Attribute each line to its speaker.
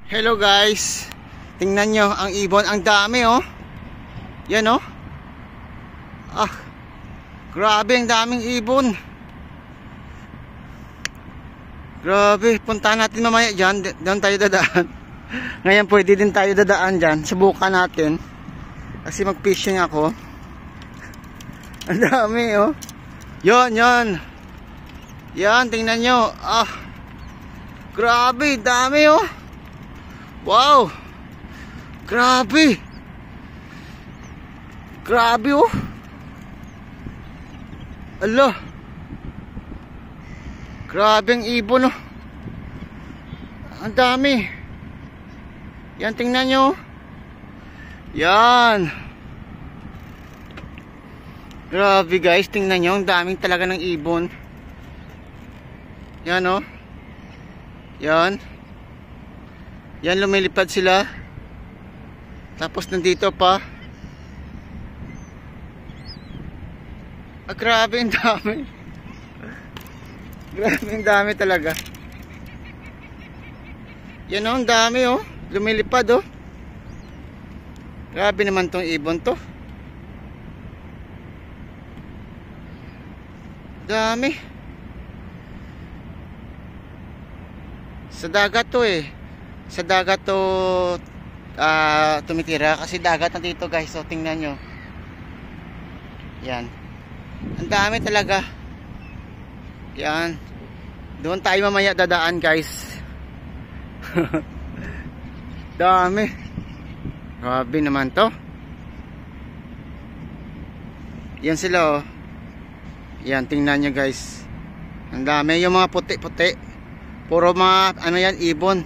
Speaker 1: Hello guys, tingnan nyo ang ibon, ang dami oh. Yan oh. Grabe, ang daming ibon. Grabe, punta natin mamaya dyan. Doon tayo dadaan. Ngayon pwede din tayo dadaan dyan. Subukan natin. Kasi mag fishing ako. Ang dami oh. Yan. Yan, tingnan nyo. Grabe, dami oh. Wow. Grabe. Grabe oh. Allah. Grabe ang ibon oh. Ang dami. Yan, tingnan nyo. Yan. Grabe guys, tingnan nyo. Ang daming talaga ng ibon. Yan oh. Yan. Yan, lumilipad sila. Tapos nandito pa. Grabe, ang dami. Grabe, ang dami talaga. Yan oh, ang dami oh. Lumilipad oh. Grabe naman tong ibon to. Dami. Sa dagat to eh. Sa dagat to tumitira. Kasi dagat na dito guys. So tingnan nyo. Yan. Ang dami talaga. Yan. Doon tayo mamaya dadaan guys. Dami. Grabe naman to. Yan sila oh. Yan, tingnan nyo guys. Ang dami, yung mga puti-puti. Puro mga ano yan, ibon.